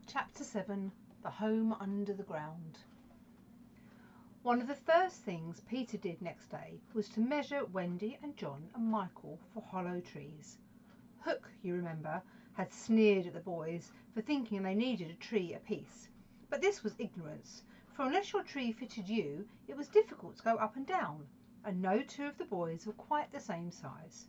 Chapter 7. The Home Under the Ground. One of the first things Peter did next day was to measure Wendy and John and Michael for hollow trees. Hook, you remember, had sneered at the boys for thinking they needed a tree apiece. But this was ignorance, for unless your tree fitted you, it was difficult to go up and down, and no two of the boys were quite the same size.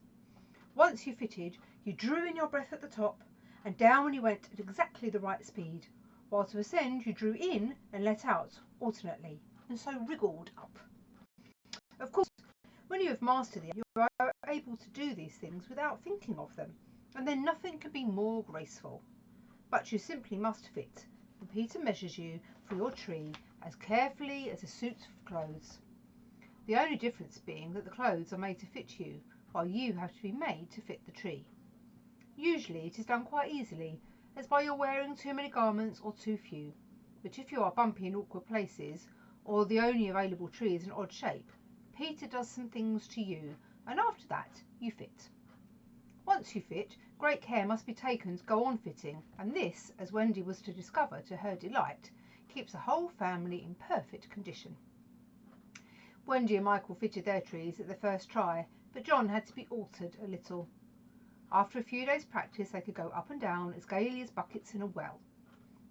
Once you fitted, you drew in your breath at the top, and down you went at exactly the right speed, while to ascend you drew in and let out alternately, and so wriggled up. Of course, when you have mastered them, you are able to do these things without thinking of them, and then nothing can be more graceful. But you simply must fit, and Peter measures you for your tree as carefully as a suit of clothes. The only difference being that the clothes are made to fit you, while you have to be made to fit the tree. Usually it is done quite easily, as by your wearing too many garments or too few. But if you are bumpy in awkward places, or the only available tree is an odd shape, Peter does some things to you, and after that you fit. Once you fit, great care must be taken to go on fitting, and this, as Wendy was to discover to her delight, keeps the whole family in perfect condition. Wendy and Michael fitted their trees at the first try, but John had to be altered a little. After a few days' practice they could go up and down as gaily as buckets in a well.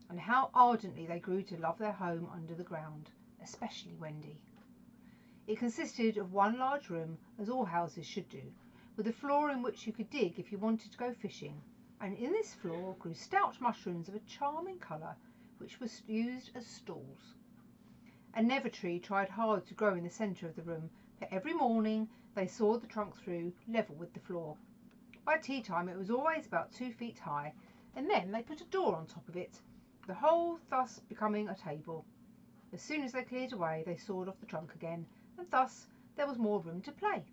And how ardently they grew to love their home under the ground, especially Wendy. It consisted of one large room, as all houses should do, with a floor in which you could dig if you wanted to go fishing, and in this floor grew stout mushrooms of a charming colour, which was used as stools. A never tree tried hard to grow in the centre of the room, for every morning they sawed the trunk through, level with the floor. By tea time it was always about 2 feet high, and then they put a door on top of it, the whole thus becoming a table. As soon as they cleared away they sawed off the trunk again, and thus there was more room to play.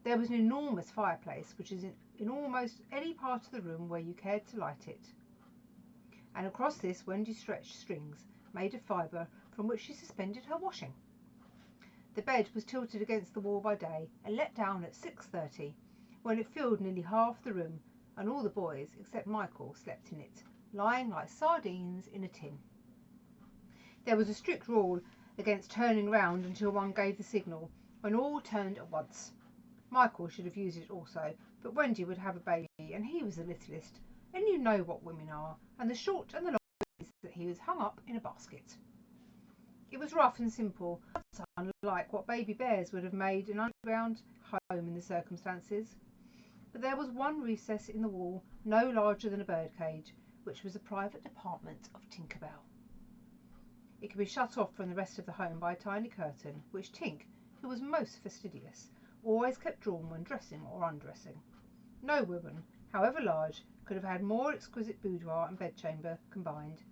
There was an enormous fireplace, which is in almost any part of the room where you cared to light it. And across this Wendy stretched strings, made of fibre, from which she suspended her washing. The bed was tilted against the wall by day, and let down at 6:30, when it filled nearly half the room, and all the boys, except Michael, slept in it, lying like sardines in a tin. There was a strict rule against turning round until one gave the signal, when all turned at once. Michael should have used it also, but Wendy would have a baby, and he was the littlest, and you know what women are, and the short and the long is that he was hung up in a basket. It was rough and simple, unlike what baby bears would have made an underground home in the circumstances. But there was one recess in the wall, no larger than a birdcage, which was the private apartment of Tinker Bell. It could be shut off from the rest of the home by a tiny curtain, which Tink, who was most fastidious, always kept drawn when dressing or undressing. No woman, however large, could have had more exquisite boudoir and bedchamber combined.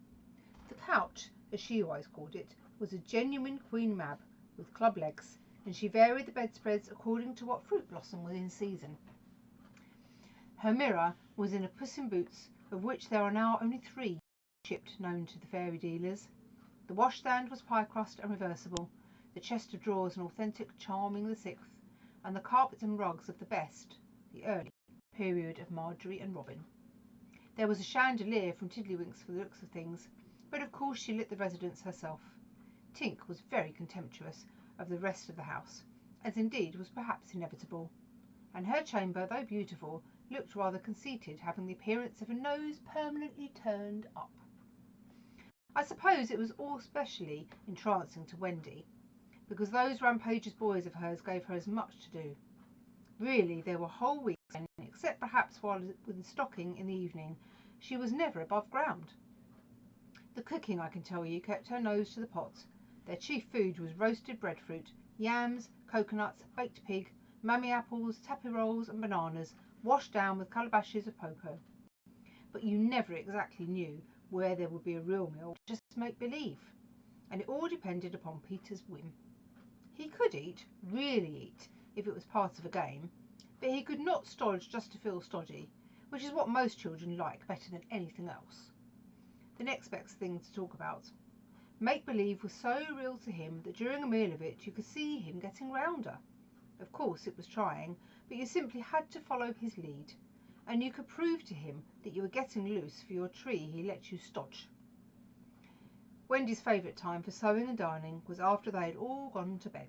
The couch, as she always called it, was a genuine Queen Mab, with club legs, and she varied the bedspreads according to what fruit blossom was in season. Her mirror was in a Puss in Boots, of which there are now only 3 shipped known to the fairy dealers. The washstand was pie crust and reversible, the chest of drawers an authentic Charming VI, and the carpets and rugs of the best, the early period of Marjorie and Robin. There was a chandelier from Tiddlywinks for the looks of things, but of course she lit the residence herself. Tink was very contemptuous of the rest of the house, as indeed was perhaps inevitable, and her chamber, though beautiful, looked rather conceited, having the appearance of a nose permanently turned up. I suppose it was all specially entrancing to Wendy, because those rampageous boys of hers gave her as much to do. Really, there were whole weeks when, except perhaps while with stocking in the evening, she was never above ground. The cooking, I can tell you, kept her nose to the pot. Their chief food was roasted breadfruit, yams, coconuts, baked pig, mummy apples, tappy rolls and bananas, washed down with calabashes of cocoa. But you never exactly knew where there would be a real meal, just make believe, and it all depended upon Peter's whim. He could eat, really eat, if it was part of a game, but he could not stodge just to feel stodgy, which is what most children like better than anything else. The next best thing to talk about. Make-believe was so real to him that during a meal of it you could see him getting rounder. Of course it was trying, but you simply had to follow his lead, and you could prove to him that you were getting loose for your tree he let you stodge. Wendy's favourite time for sewing and darning was after they had all gone to bed.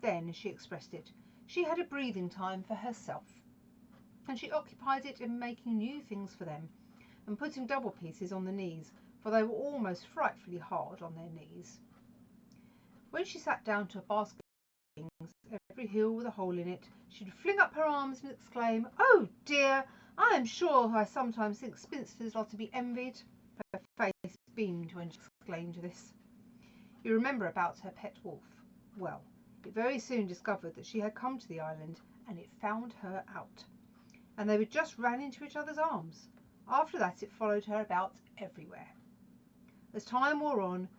Then, as she expressed it, she had a breathing time for herself, and she occupied it in making new things for them and putting double pieces on the knees, for they were almost frightfully hard on their knees. When she sat down to a basket of things, every heel with a hole in it, she'd fling up her arms and exclaim, "Oh dear, I am sure I sometimes think spinsters are to be envied." Her face beamed when she exclaimed this. You remember about her pet wolf? Well, it very soon discovered that she had come to the island, and it found her out, and they just ran into each other's arms. After that it followed her about everywhere. As time wore on,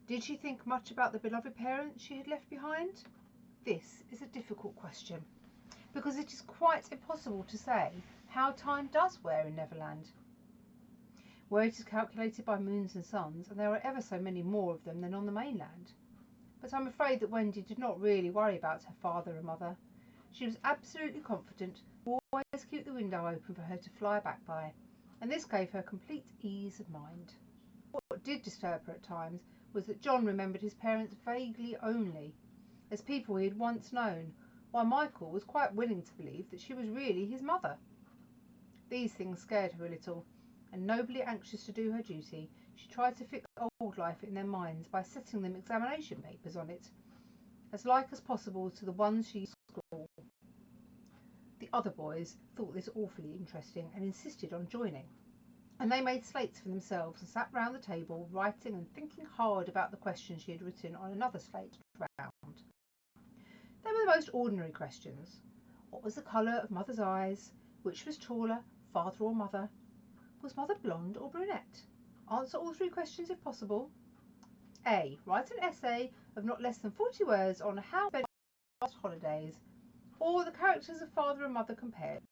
did she think much about the beloved parents she had left behind? This is a difficult question, because it is quite impossible to say how time does wear in Neverland, where it is calculated by moons and suns, and there are ever so many more of them than on the mainland. But I'm afraid that Wendy did not really worry about her father and mother. She was absolutely confident they would always keep the window open for her to fly back by, and this gave her complete ease of mind. What did disturb her at times was that John remembered his parents vaguely only, as people he had once known, while Michael was quite willing to believe that she was really his mother. These things scared her a little, and nobly anxious to do her duty, she tried to fix old life in their minds by setting them examination papers on it, as like as possible to the ones she used at school. The other boys thought this awfully interesting and insisted on joining, and they made slates for themselves and sat round the table writing and thinking hard about the questions she had written on another slate round. They were the most ordinary questions. What was the colour of Mother's eyes? Which was taller, father or mother? Was Mother blonde or brunette? Answer all 3 questions if possible. A. Write an essay of not less than 40 words on how to spend last holidays, or the characters of father and mother compared.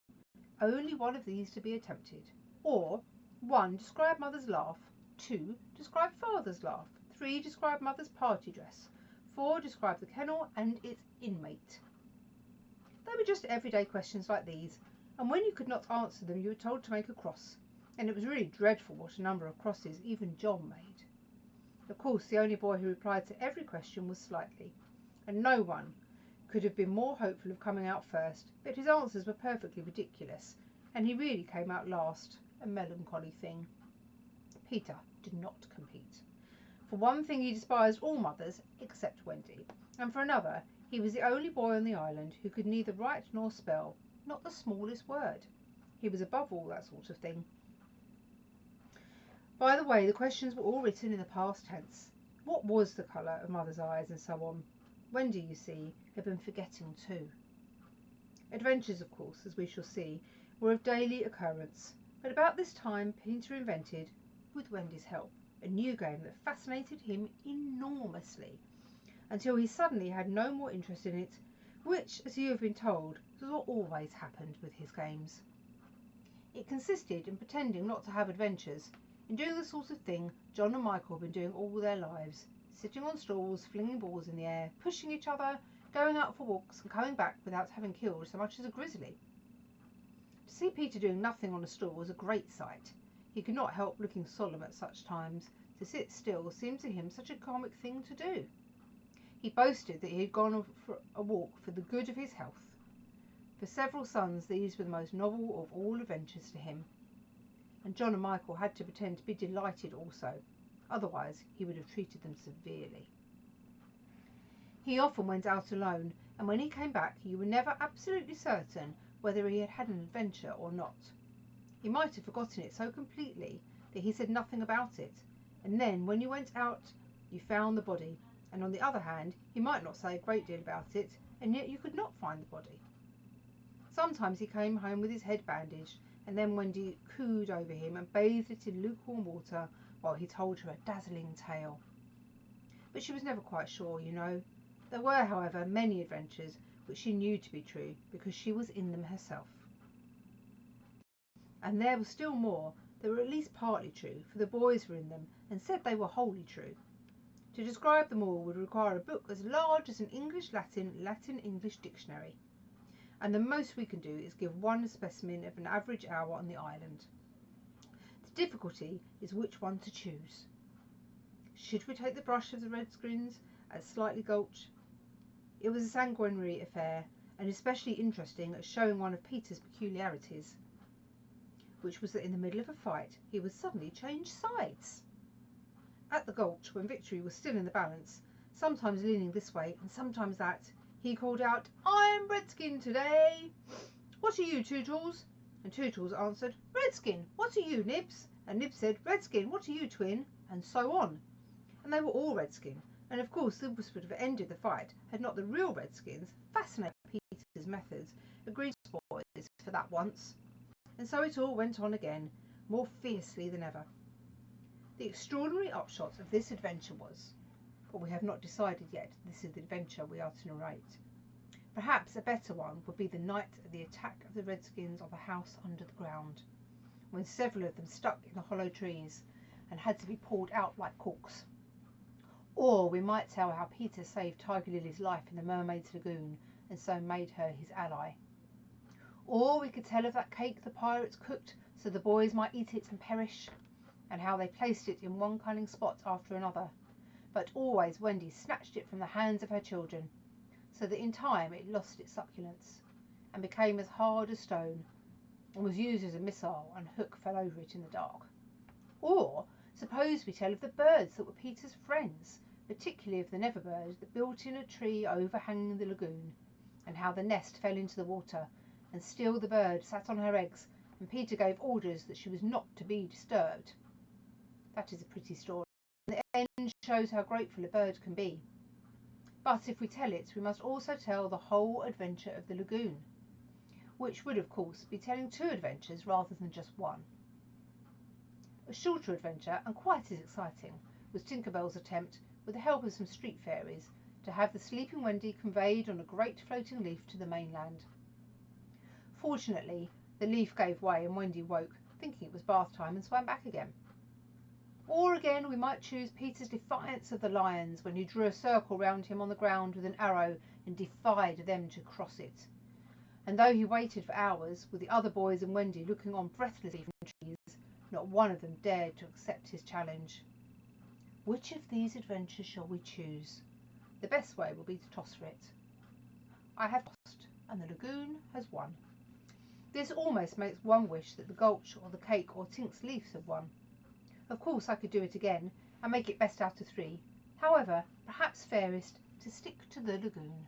Only one of these to be attempted. Or 1. Describe Mother's laugh. 2. Describe Father's laugh. 3. Describe Mother's party dress. 4. Describe the kennel and its inmate. They were just everyday questions like these, and when you could not answer them you were told to make a cross, and it was really dreadful what a number of crosses even John made. Of course, the only boy who replied to every question was Slightly, and no one could have been more hopeful of coming out first, but his answers were perfectly ridiculous, and he really came out last, a melancholy thing. Peter did not compete. For one thing, he despised all mothers except Wendy, and for another, he was the only boy on the island who could neither write nor spell, not the smallest word. He was above all that sort of thing. By the way, the questions were all written in the past tense. What was the colour of Mother's eyes, and so on. Wendy, you see, had been forgetting too. Adventures, of course, as we shall see, were of daily occurrence, but about this time Peter invented, with Wendy's help, a new game that fascinated him enormously, until he suddenly had no more interest in it, which, as you have been told, was what always happened with his games. It consisted in pretending not to have adventures, in doing the sort of thing John and Michael had been doing all their lives, sitting on stools, flinging balls in the air, pushing each other, going out for walks and coming back without having killed so much as a grizzly. To see Peter doing nothing on a stool was a great sight. He could not help looking solemn at such times. To sit still seemed to him such a comic thing to do. He boasted that he had gone for a walk for the good of his health. For several suns these were the most novel of all adventures to him, and John and Michael had to pretend to be delighted also, otherwise he would have treated them severely. He often went out alone, and when he came back you were never absolutely certain whether he had had an adventure or not. He might have forgotten it so completely that he said nothing about it, and then when you went out you found the body, and on the other hand he might not say a great deal about it, and yet you could not find the body. Sometimes he came home with his head bandaged, and then Wendy cooed over him and bathed it in lukewarm water while he told her a dazzling tale. But she was never quite sure, you know. There were, however, many adventures which she knew to be true because she was in them herself. And there were still more that were at least partly true, for the boys were in them and said they were wholly true. To describe them all would require a book as large as an English-Latin, Latin-English dictionary. and the most we can do is give one specimen of an average hour on the island. The difficulty is which one to choose. Should we take the brush of the redskins at Slightly Gulch? It was a sanguinary affair, and especially interesting at showing one of Peter's peculiarities, which was that in the middle of a fight he would suddenly change sides. At the Gulch, when victory was still in the balance, sometimes leaning this way and sometimes that, he called out, "I'm Redskin today. What are you, Tootles?" And Tootles answered, "Redskin. What are you, Nibs?" And Nibs said, "Redskin. What are you, Twin?" And so on. And they were all Redskin, and of course this would have ended the fight had not the real Redskins, fascinated by Peter's methods, agreed to spoil this for that once. And so it all went on again, more fiercely than ever. The extraordinary upshot of this adventure was, but we have not decided yet this is the adventure we are to narrate. Perhaps a better one would be the night of the attack of the Redskins on the house under the ground, when several of them stuck in the hollow trees and had to be pulled out like corks. Or we might tell how Peter saved Tiger Lily's life in the Mermaid's Lagoon and so made her his ally. Or we could tell of that cake the pirates cooked so the boys might eat it and perish, and how they placed it in one cunning spot after another, but always Wendy snatched it from the hands of her children, so that in time it lost its succulence and became as hard as stone, and was used as a missile and Hook fell over it in the dark. Or suppose we tell of the birds that were Peter's friends, particularly of the Never bird that built in a tree overhanging the lagoon, and how the nest fell into the water, and still the bird sat on her eggs, and Peter gave orders that she was not to be disturbed. That is a pretty story, and the end shows how grateful a bird can be. But if we tell it, we must also tell the whole adventure of the lagoon, which would of course be telling two adventures rather than just one. A shorter adventure, and quite as exciting, was Tinker Bell's attempt, with the help of some street fairies, to have the sleeping Wendy conveyed on a great floating leaf to the mainland. Fortunately, the leaf gave way and Wendy woke, thinking it was bath time, and swam back again. Or again we might choose Peter's defiance of the lions when he drew a circle round him on the ground with an arrow and defied them to cross it. And though he waited for hours, with the other boys and Wendy looking on breathlessly from trees, not one of them dared to accept his challenge. Which of these adventures shall we choose? The best way will be to toss for it. I have tossed, and the lagoon has won. This almost makes one wish that the Gulch or the cake or Tink's leaves had won. Of course I could do it again and make it best out of 3. However, perhaps fairest to stick to the lagoon.